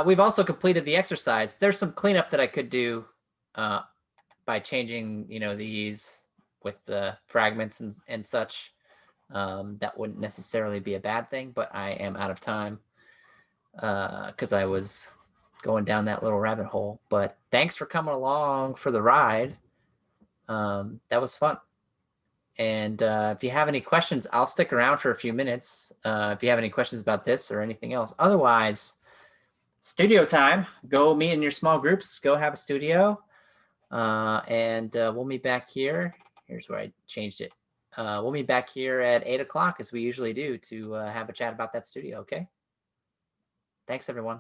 We've also completed the exercise. There's some cleanup that I could do by changing, these with the fragments and such. That wouldn't necessarily be a bad thing, but I am out of time because I was going down that little rabbit hole. But thanks for coming along for the ride. That was fun. And if you have any questions, I'll stick around for a few minutes if you have any questions about this or anything else. Otherwise, studio time. Go meet in your small groups. Go have a studio. And we'll meet back here. Here's where I changed it. We'll meet back here at 8 o'clock as we usually do to have a chat about that studio. Okay. Thanks, everyone.